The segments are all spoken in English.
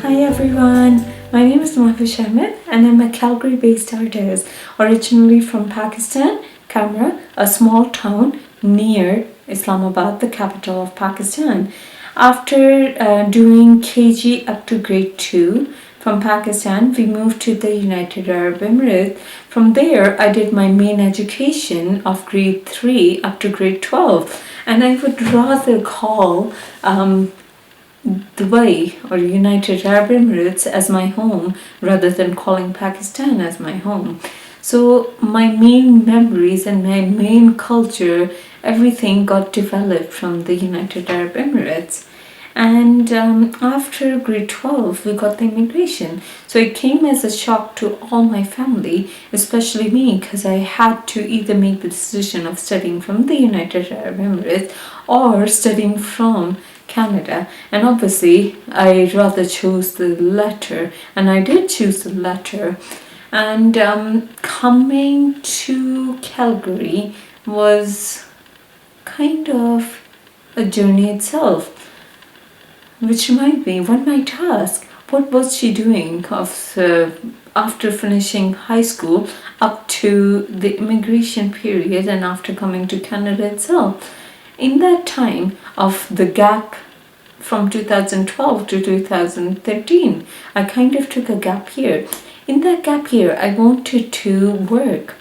Hi everyone, my name is Mahwish Ahmed and I'm a Calgary-based artist, originally from Pakistan, Kamra, a small town near Islamabad, the capital of Pakistan. After doing KG up to grade 2 from Pakistan, we moved to the United Arab Emirates. From there, I did my main education of grade 3 up to grade 12, and I would rather call Dubai or United Arab Emirates as my home rather than calling Pakistan as my home. So my main memories and my main culture, everything got developed from the United Arab Emirates. And after grade 12, we got the immigration. So it came as a shock to all my family, especially me, because I had to either make the decision of studying from the United Arab Emirates or studying from Canada. And obviously, I rather chose the latter, and I did choose the latter. And coming to Calgary was kind of a journey itself. Which reminds me, one might ask, what was she doing after finishing high school up to the immigration period and after coming to Canada itself? In that time of the gap from 2012 to 2013, I kind of took a gap year. In that gap year, I wanted to work.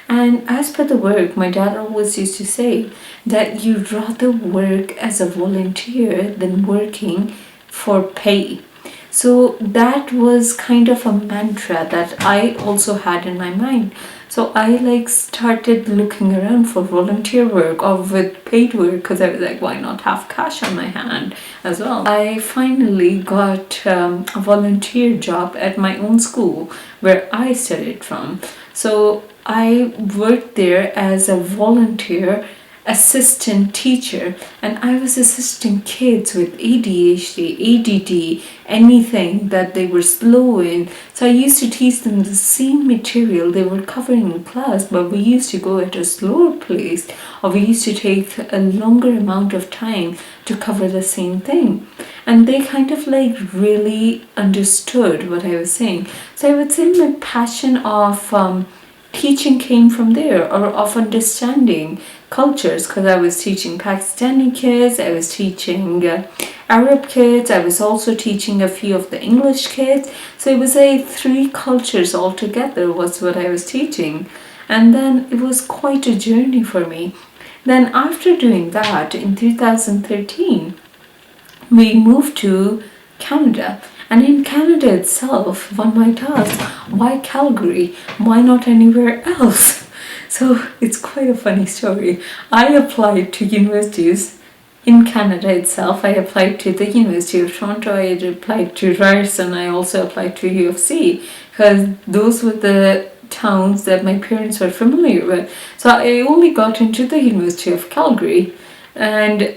And as per the work, my dad always used to say that you'd rather work as a volunteer than working for pay. So that was kind of a mantra that I also had in my mind. So I started looking around for volunteer work or with paid work, because I was like, why not have cash on my hand as well? I finally got a volunteer job at my own school where I studied from. So I worked there as a volunteer assistant teacher, and I was assisting kids with ADHD, ADD, anything that they were slow in. So I used to teach them the same material they were covering in class, but we used to go at a slower pace, or we used to take a longer amount of time to cover the same thing. And they kind of really understood what I was saying. So I would say my passion of teaching came from there, or of understanding cultures, because I was teaching Pakistani kids, I was teaching Arab kids, I was also teaching a few of the English kids. So it was 3 cultures altogether was what I was teaching. And then it was quite a journey for me. Then after doing that, in 2013, we moved to Canada. And in Canada itself, one might ask, why Calgary? Why not anywhere else? So it's quite a funny story. I applied to universities in Canada itself. I applied to the University of Toronto, I applied to Rice, and I also applied to U of C, because those were the towns that my parents were familiar with. So I only got into the University of Calgary, and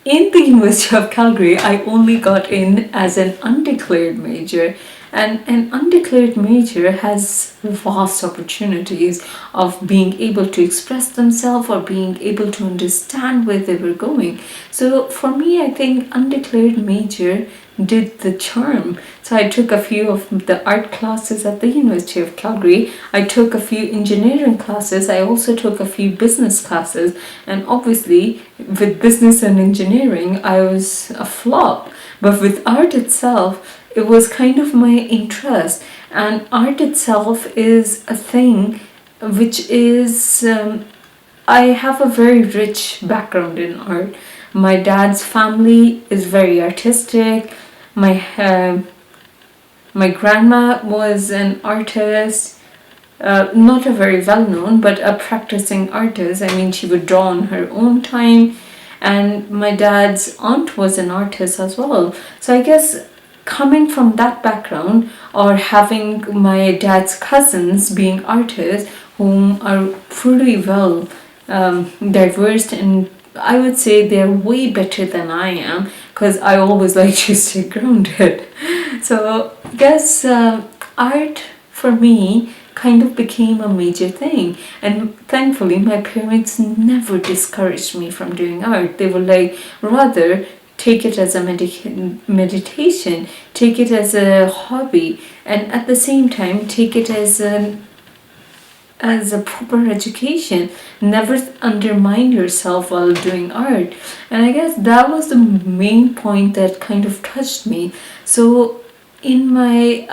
in the University of Calgary, I only got in as an undeclared major. And an undeclared major has vast opportunities of being able to express themselves or being able to understand where they were going. So for me, I think undeclared major did the charm. So I took a few of the art classes at the University of Calgary. I took a few engineering classes. I also took a few business classes. And obviously, with business and engineering, I was a flop. But with art itself, it was kind of my interest. And art itself is a thing which is, I have a very rich background in art. My dad's family is very artistic. My grandma was an artist, not a very well-known, but a practicing artist. I mean, she would draw on her own time. and my dad's aunt was an artist as well. So I guess coming from that background, or having my dad's cousins being artists whom are pretty well diverse, and I would say they're way better than I am, because I always like to stay grounded. So I guess art for me kind of became a major thing, and thankfully my parents never discouraged me from doing art. They were like, rather take it as a meditation, take it as a hobby, and at the same time take it as a proper education. Never undermine yourself while doing art. And I guess that was the main point that kind of touched me. So in my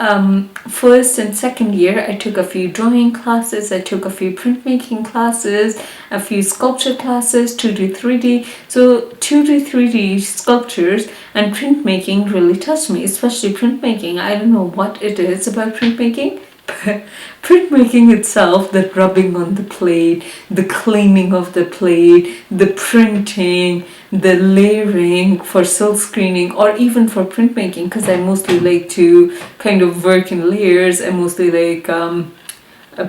first and second year, I took a few drawing classes, I took a few printmaking classes, a few sculpture classes, 2D, 3D. So 2D, 3D sculptures and printmaking really touched me, especially printmaking. I don't know what it is about printmaking. Printmaking itself, the rubbing on the plate, the cleaning of the plate, the printing, the layering for silk screening, or even for printmaking, because I mostly like to kind of work in layers. I mostly like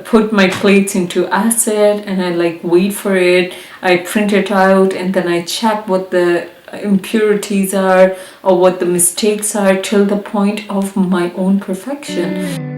put my plates into acid, and I like wait for it. I print it out, and then I check what the impurities are or what the mistakes are till the point of my own perfection.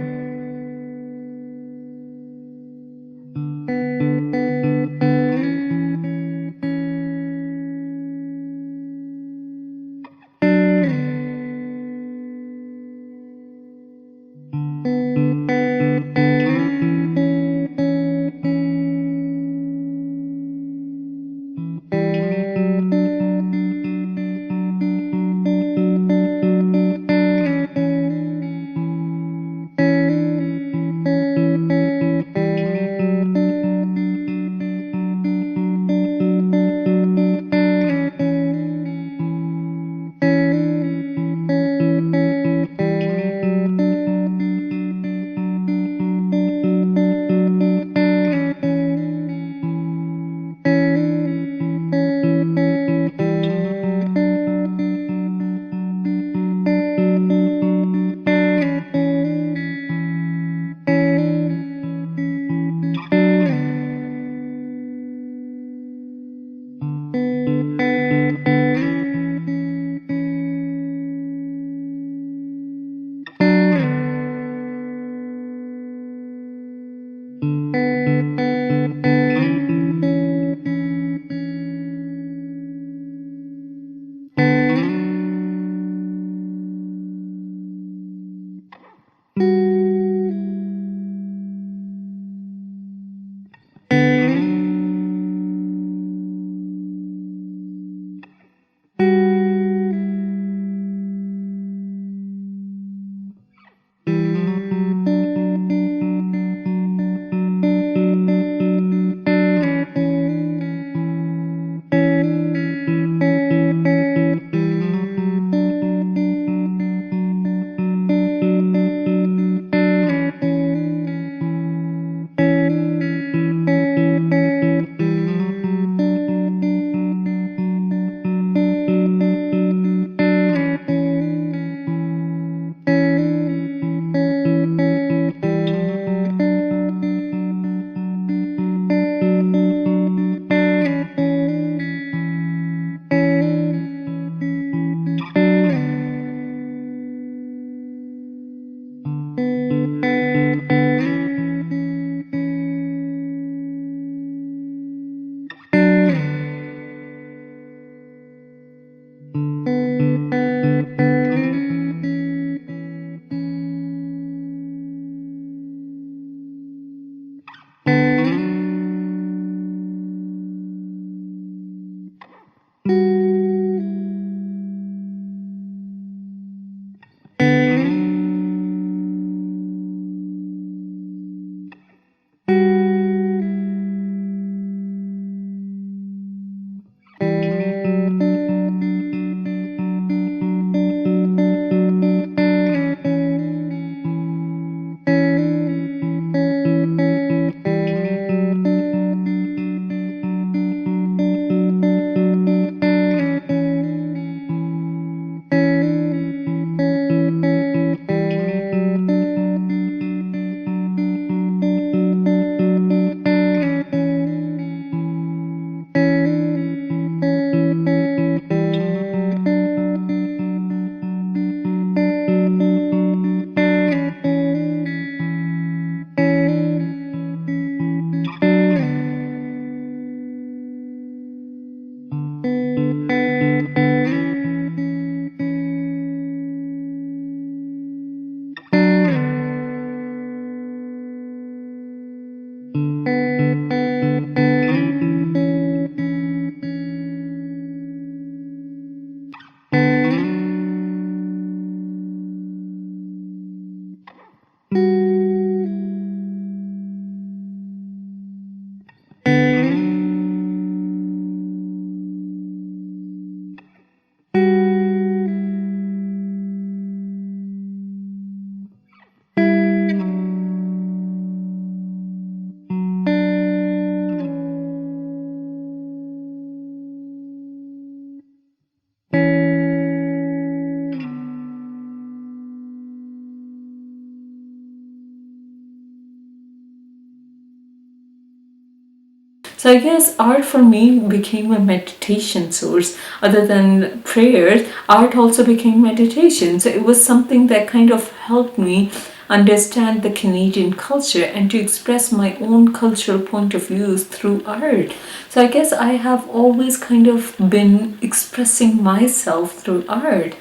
So I guess art for me became a meditation source. Other than prayers, art also became meditation. So it was something that kind of helped me understand the Canadian culture and to express my own cultural point of views through art. So I guess I have always kind of been expressing myself through art.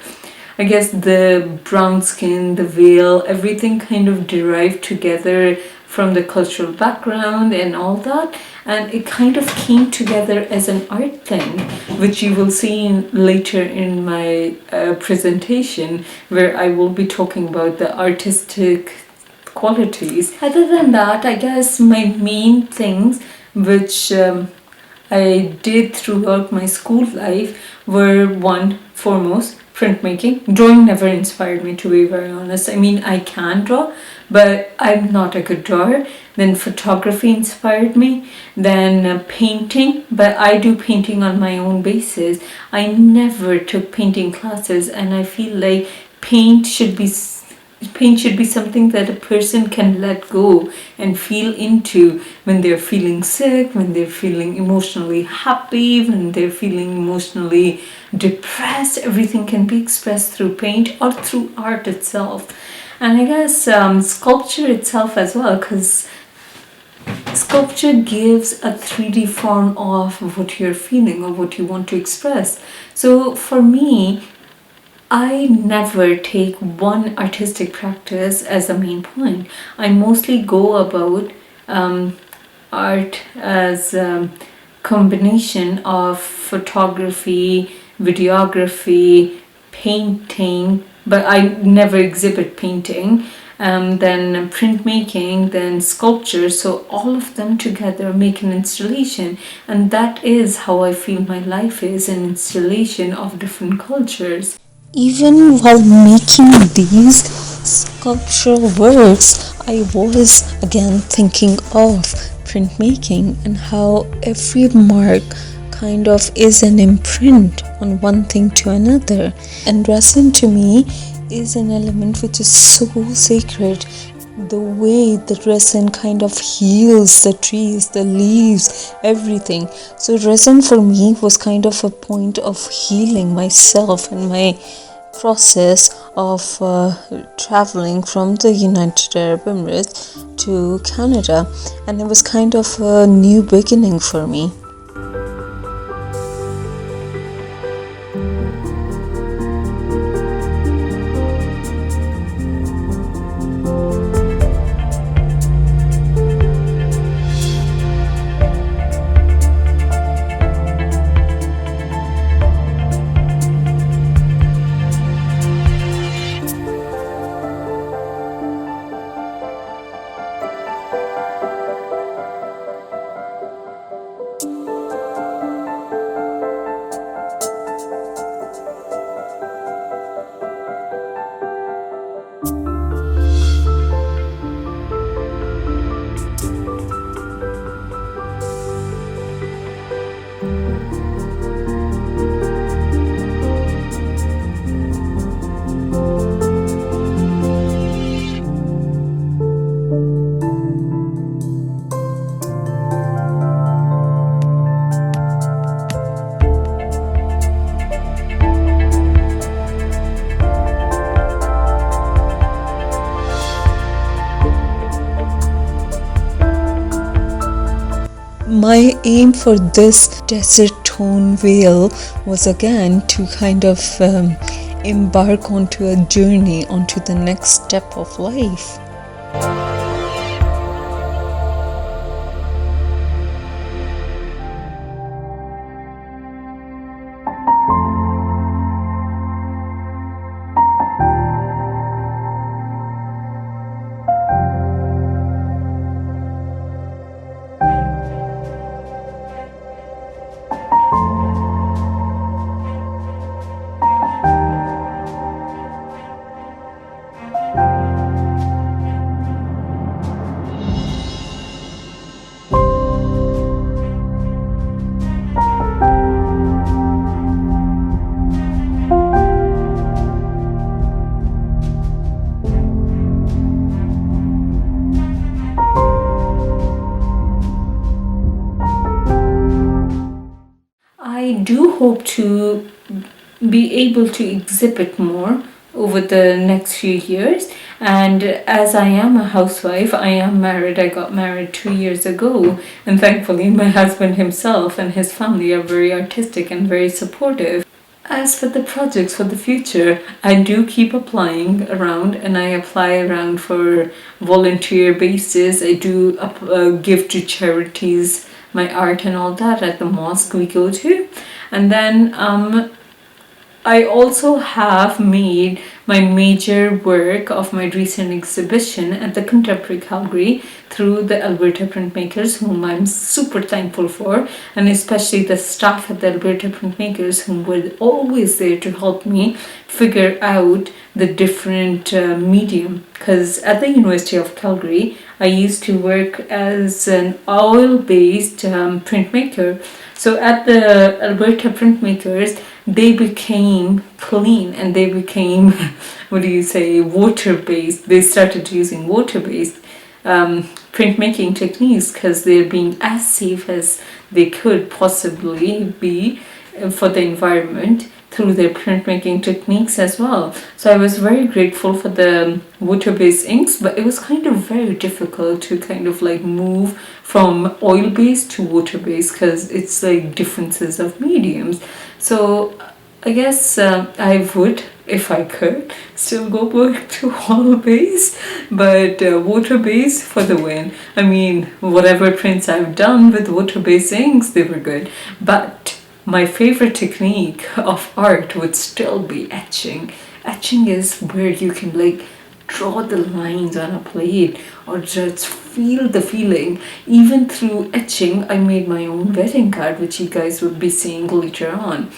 I guess the brown skin, the veil, everything kind of derived together from the cultural background and all that. And it kind of came together as an art thing, which you will see later in my presentation, where I will be talking about the artistic qualities. Other than that, I guess my main things, which I did throughout my school life, were one, foremost, printmaking. Drawing never inspired me, to be very honest. I mean, I can draw, but I'm not a good drawer. Then photography inspired me. Then painting, but I do painting on my own basis. I never took painting classes, and I feel like paint should be something that a person can let go and feel into when they're feeling sick, when they're feeling emotionally happy, when they're feeling emotionally depressed. Everything can be expressed through paint or through art itself. And I guess sculpture itself as well, because sculpture gives a 3D form of what you're feeling or what you want to express. So for me, I never take one artistic practice as a main point. I mostly go about art as a combination of photography, videography, painting, but I never exhibit painting. Then printmaking, then sculpture. So all of them together make an installation, and that is how I feel my life is, an installation of different cultures. Even while making these sculptural works, I was again thinking of printmaking and how every mark kind of is an imprint on one thing to another. And resin to me is an element which is so sacred. The way that resin kind of heals the trees, the leaves, everything. So resin for me was kind of a point of healing myself and my process of traveling from the United Arab Emirates to Canada, and it was kind of a new beginning for me. My aim for this desert tone veil was again to kind of embark onto a journey onto the next step of life. to be able to exhibit more over the next few years. And as I am a housewife, I am married. I got married 2 years ago, and thankfully my husband himself and his family are very artistic and very supportive. As for the projects for the future, I do keep applying around, and I apply around for volunteer basis. I do give to charities my art and all that at the mosque we go to. And then I also have made my major work of my recent exhibition at the Contemporary Calgary through the Alberta Printmakers, whom I'm super thankful for, and especially the staff at the Alberta Printmakers, whom were always there to help me figure out the different medium. Because at the University of Calgary, I used to work as an oil-based printmaker. So at the Alberta Printmakers, they became clean and they became, water-based. They started using water-based printmaking techniques because they're being as safe as they could possibly be for the environment through their printmaking techniques as well. So I was very grateful for the water-based inks, but it was kind of very difficult to kind of like move from oil-based to water-based because it's like differences of mediums. So I guess I would, if I could, still go back to oil-based, but water-based for the win. I mean, whatever prints I've done with water-based inks, they were good. But my favorite technique of art would still be etching. Etching is where you can like draw the lines on a plate or just feel the feeling. Even through etching, I made my own wedding card, which you guys will be seeing later on.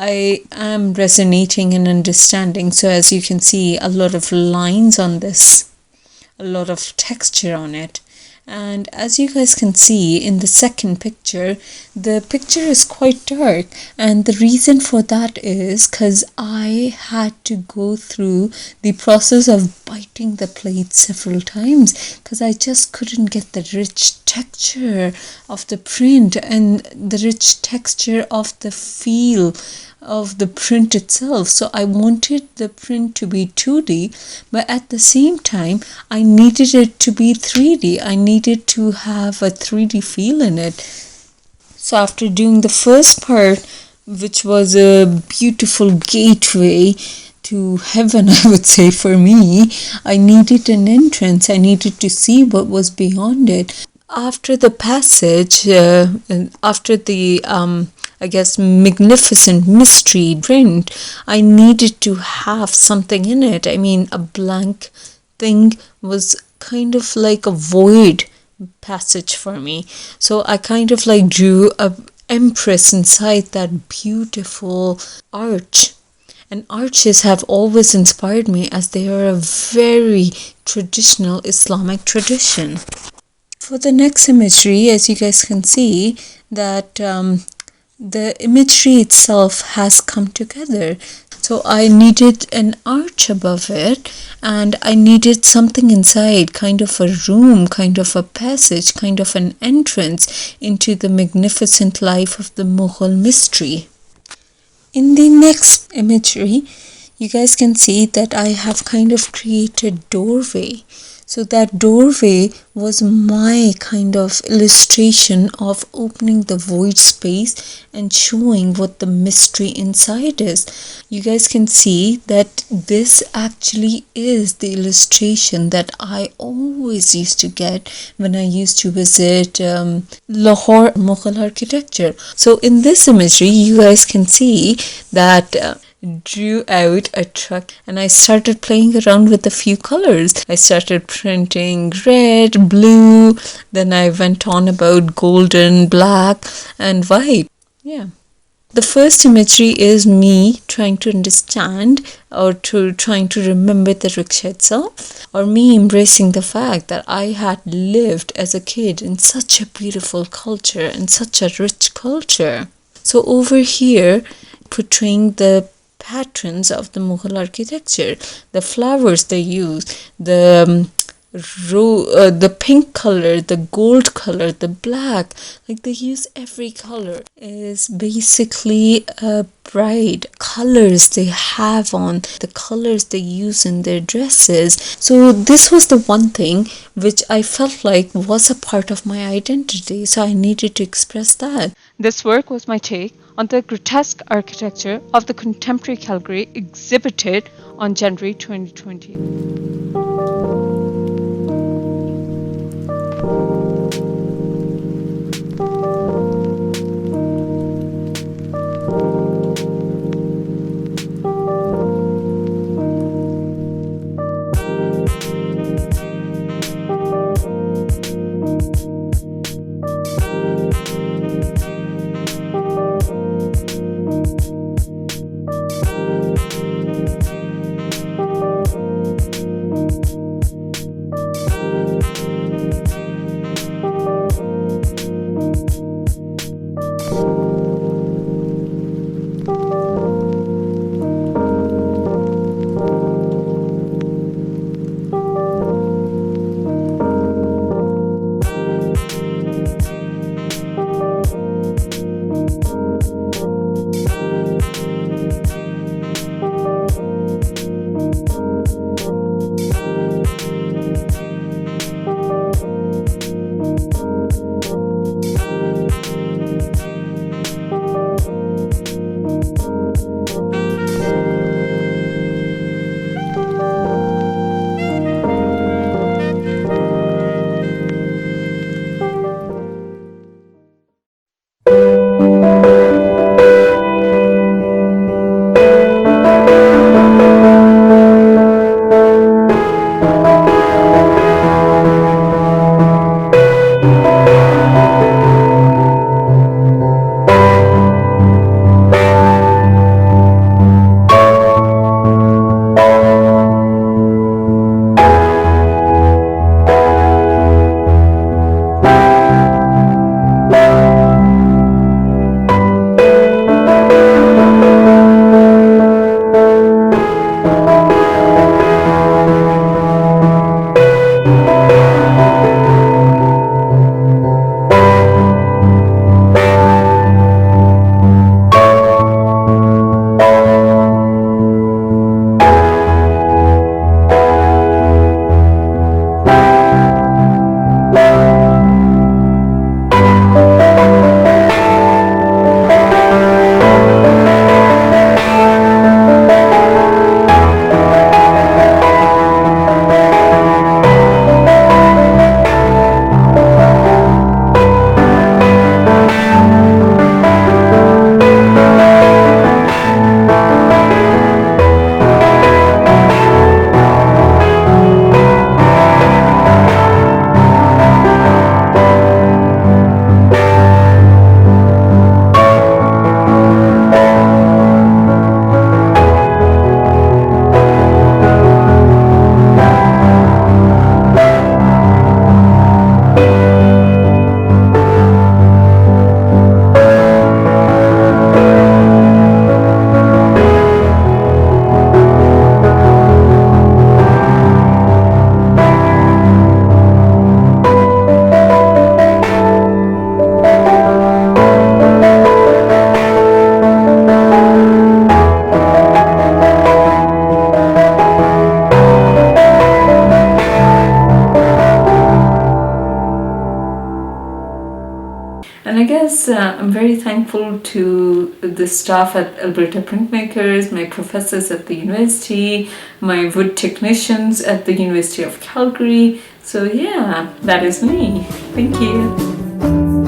I am resonating and understanding. So as you can see, a lot of lines on this, a lot of texture on it. And as you guys can see in the second picture, the picture is quite dark, and the reason for that is because I had to go through the process of biting the plate several times because I just couldn't get the rich texture of the print and the rich texture of the feel of the print itself. So I wanted the print to be 2D, but at the same time I needed it to be 3D. I needed to have a 3D feel in it. So after doing the first part, which was a beautiful gateway to heaven, I would say, for me, I needed an entrance. I needed to see what was beyond it. After the passage, after the I guess magnificent mystery print, I needed to have something in it. I mean, a blank thing was kind of like a void passage for me. So I kind of like drew a empress inside that beautiful arch. And arches have always inspired me as they are a very traditional Islamic tradition. For the next imagery, as you guys can see, that the imagery itself has come together. So I needed an arch above it, and I needed something inside, kind of a room, kind of a passage, kind of an entrance into the magnificent life of the Mughal mystery. In the next imagery, you guys can see that I have kind of created doorway. So that doorway was my kind of illustration of opening the void space and showing what the mystery inside is. You guys can see that this actually is the illustration that I always used to get when I used to visit Lahore Mughal architecture. So in this imagery, you guys can see that drew out a truck and I started playing around with a few colors. I started printing red, blue, then I went on about golden, black and white. Yeah. The first imagery is me trying to understand or trying to remember the rickshaw itself, or me embracing the fact that I had lived as a kid in such a beautiful culture and such a rich culture. So over here, portraying the patterns of the Mughal architecture, the flowers they use, the pink color, the gold color, the black, like they use every color, is basically a bride. Colors they have on, the colors they use in their dresses. So this was the one thing which I felt like was a part of my identity, so I needed to express that. This work was my take on the grotesque architecture of the contemporary Calgary exhibited on January 2020. And I guess I'm very thankful to the staff at Alberta Printmakers, my professors at the university, my wood technicians at the University of Calgary. So yeah, that is me. Thank you.